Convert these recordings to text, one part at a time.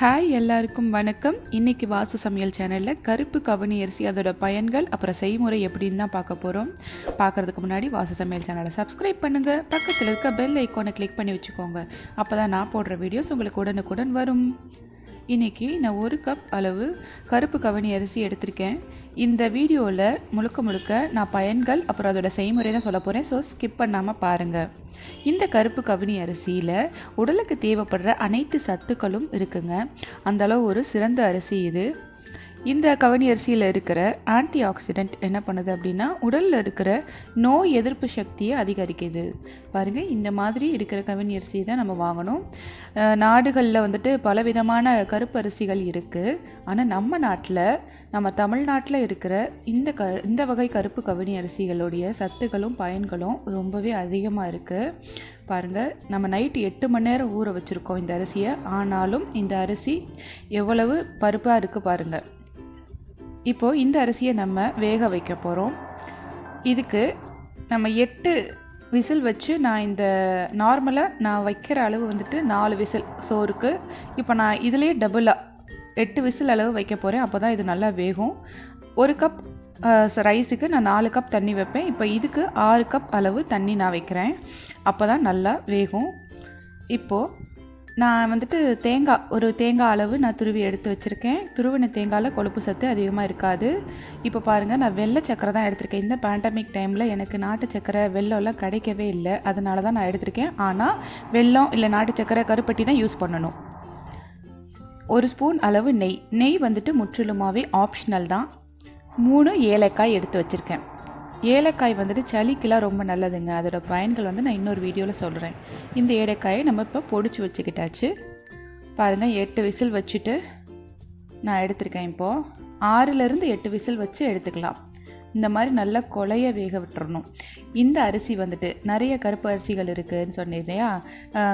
Hi எல்லாருக்கும் வணக்கம். இன்றைக்கி வாசு சமையல் சேனலில் கருப்பு கவனி அரிசி அதோட பயன்கள் அப்புறம் செய்முறை எப்படின்னு தான் பார்க்க போகிறோம். பார்க்குறதுக்கு முன்னாடி வாசு சமையல் சேனலை சப்ஸ்கிரைப் பண்ணுங்கள், பக்கத்தில் இருக்க பெல் ஐக்கானை கிளிக் பண்ணி வச்சுக்கோங்க. அப்போ தான் நான் போடுற வீடியோஸ் உங்களுக்கு உடனுக்குடன் வரும். இன்றைக்கி நான் 1 கப் அளவு கருப்பு கவனி அரிசி எடுத்திருக்கேன். இந்த வீடியோவில் முழுக்க நான் பயன்கள் அப்புறம் அதோட செய்முறை தான் சொல்ல போகிறேன். ஸோ ஸ்கிப் பண்ணாமல் பாருங்கள். இந்த கருப்பு கவனி அரிசியில் உடலுக்கு தேவைப்படுற அனைத்து சத்துக்களும் இருக்குங்க. அந்தளவு ஒரு சிறந்த அரிசி இது. இந்த கவனி அரிசியில் இருக்கிற ஆன்டி ஆக்சிடென்ட் என்ன பண்ணுது அப்படின்னா உடலில் இருக்கிற நோய் எதிர்ப்பு சக்தியை அதிகரிக்குது. பாருங்கள், இந்த மாதிரி இருக்கிற கவனி அரிசி தான் நம்ம வாங்கணும். நாடுகளில் வந்துட்டு பலவிதமான கருப்பு அரிசிகள் இருக்குது. ஆனால் நம்ம தமிழ்நாட்டில் இருக்கிற இந்த வகை கருப்பு கவனி அரிசிகளுடைய சத்துக்களும் பயன்களும் ரொம்பவே அதிகமாக இருக்குது. பாருங்கள், நம்ம நைட்டு 8 மணி நேரம் ஊற வச்சுருக்கோம் இந்த அரிசியை. ஆனாலும் இந்த அரிசி எவ்வளவு பருப்பாக இருக்குது பாருங்கள். இப்போது இந்த அரிசியை நம்ம வேக வைக்க போகிறோம். இதுக்கு நம்ம 8 விசில் வச்சு நான் நார்மலாக வைக்கிற அளவு வந்துட்டு 4 விசில் சோறுக்கு. இப்போ நான் இதிலேயே டபுளாக 8 விசில் அளவு வைக்க போகிறேன். அப்போ தான் இது நல்லா வேகும். 1 கப் ரைஸுக்கு நான் 4 கப் தண்ணி வைப்பேன். இப்போ இதுக்கு 6 கப் அளவு தண்ணி நான் வைக்கிறேன். அப்போ தான் நல்லா வேகும். இப்போது நான் வந்துட்டு தேங்காய் அளவு நான் துருவி எடுத்து வச்சுருக்கேன். துருவின தேங்காயில் கொழுப்பு சத்து அதிகமாக இருக்காது. இப்போ பாருங்கள், நான் வெள்ளை சக்கரை தான் எடுத்திருக்கேன். இந்த பேண்டமிக் டைமில் எனக்கு நாட்டு சக்கரை வெல்லம்லாம் கிடைக்கவே இல்லை. அதனால தான் நான் எடுத்திருக்கேன். ஆனால் வெல்லம் இல்லை நாட்டு சக்கரை கருப்பட்டி தான் யூஸ் பண்ணணும். 1 ஸ்பூன் அளவு நெய் வந்துட்டு முற்றிலுமாகவே ஆப்ஷனல் தான். 3 ஏலக்காய் எடுத்து வச்சுருக்கேன். ஏலக்காய் வந்துட்டு சளிக்கெலாம் ரொம்ப நல்லதுங்க. அதோட பயன்கள் நான் இன்னொரு வீடியோவில் சொல்கிறேன். இந்த ஏலக்காயை நம்ம இப்போ பொடிச்சு வச்சுக்கிட்டாச்சு. பாருங்கள், 8 விசில் வச்சுட்டு நான் எடுத்திருக்கேன். இப்போது 6லேருந்து 8 விசில் வச்சு எடுத்துக்கலாம். இந்த மாதிரி நல்லா கொலைய வேக விட்டுறணும். இந்த அரிசி வந்துட்டு நிறைய கருப்பு அரிசிகள் இருக்குதுன்னு சொன்னேன் இல்லையா.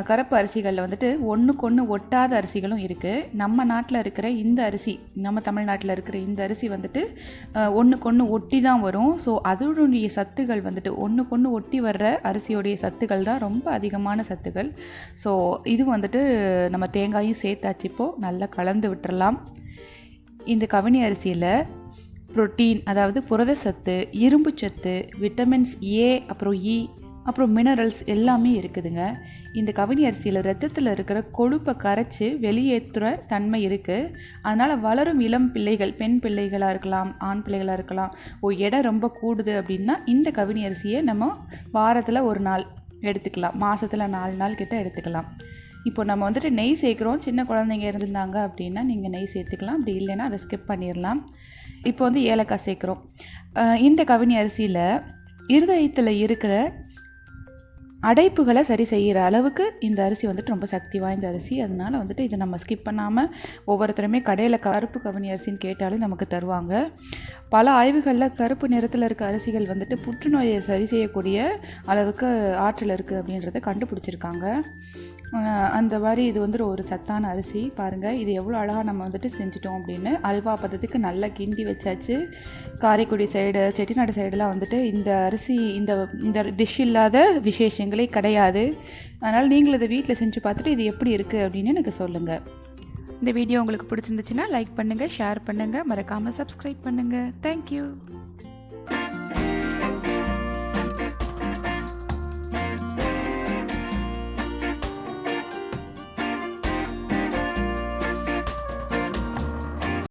கருப்பு அரிசிகளில் வந்துட்டு ஒன்றுக்கொன்று ஒட்டாத அரிசிகளும் இருக்குது. நம்ம நாட்டில் இருக்கிற இந்த அரிசி, நம்ம தமிழ்நாட்டில் இருக்கிற இந்த அரிசி வந்துட்டு ஒன்றுக்கொன்று ஒட்டி தான் வரும். ஸோ அதனுடைய சத்துக்கள் வந்துட்டு ஒன்றுக்கொன்று ஒட்டி வர்ற அரிசியோடைய சத்துக்கள் தான் ரொம்ப அதிகமான சத்துக்கள். ஸோ இது வந்துட்டு நம்ம தேங்காயும் சேர்த்தாச்சு. இப்போது நல்லா கலந்து விட்டுறலாம். இந்த கவனி அரிசியில் புரோட்டீன், அதாவது புரத சத்து, இரும்பு சத்து, விட்டமின்ஸ் ஏ, அப்புறம் இ, அப்புறம் மினரல்ஸ் எல்லாமே இருக்குதுங்க. இந்த கவனி அரிசியில் ரத்தத்தில் இருக்கிற கொழுப்பை கரைச்சி வெளியேற்றுற தன்மை இருக்குது. அதனால் வளரும் இளம் பிள்ளைகள், பெண் பிள்ளைகளாக இருக்கலாம், ஆண் பிள்ளைகளாக இருக்கலாம், எடை ரொம்ப கூடுது அப்படின்னா இந்த கவனி அரிசியை நம்ம வாரத்தில் 1 நாள் எடுத்துக்கலாம், மாதத்தில் 4 நாள் கிட்ட எடுத்துக்கலாம். இப்போ நம்ம வந்துட்டு நெய் சேர்க்குறோம். சின்ன குழந்தைங்க இருந்திருந்தாங்க அப்படின்னா நீங்கள் நெய் சேர்த்துக்கலாம். அப்படி இல்லைன்னா அதை ஸ்கிப் பண்ணிடலாம். இப்போ ஏலக்காய் சேர்க்குறோம். இந்த கவனி அரிசியில் இருதயத்தில் இருக்கிற அடைப்புகளை சரி செய்கிற அளவுக்கு இந்த அரிசி வந்துட்டு ரொம்ப சக்தி வாய்ந்த அரிசி. அதனால் வந்துட்டு இதை நம்ம ஸ்கிப் பண்ணாமல் ஒவ்வொருத்தருமே கடையில் கருப்பு கவனி அரிசின்னு கேட்டாலும் நமக்கு தருவாங்க. பல ஆய்வுகளில் கருப்பு நிறத்தில் இருக்க அரிசிகள் வந்துட்டு புற்றுநோயை சரி செய்யக்கூடிய அளவுக்கு ஆற்றல் இருக்குது அப்படின்றத கண்டுபிடிச்சிருக்காங்க. அந்த மாதிரி இது வந்துட்டு ஒரு சத்தான அரிசி. பாருங்கள், இது எவ்வளோ அழகாக நம்ம வந்துட்டு செஞ்சிட்டோம் அப்படின்னு. அல்வா பதத்துக்கு நல்லா கிண்டி வச்சாச்சு. காரைக்குடி சைடு, செட்டிநாடு சைடெலாம் வந்துட்டு இந்த அரிசி இந்த டிஷ் இல்லாத விசேஷங்களே கிடையாது. அதனால் நீங்களும் இதை வீட்டில் செஞ்சு பார்த்துட்டு இது எப்படி இருக்குது அப்படின்னு எனக்கு சொல்லுங்கள். இந்த வீடியோ உங்களுக்கு பிடிச்சிருந்துச்சுன்னா லைக் பண்ணுங்கள், ஷேர் பண்ணுங்கள், மறக்காமல் சப்ஸ்கிரைப் பண்ணுங்கள். தேங்க்யூ.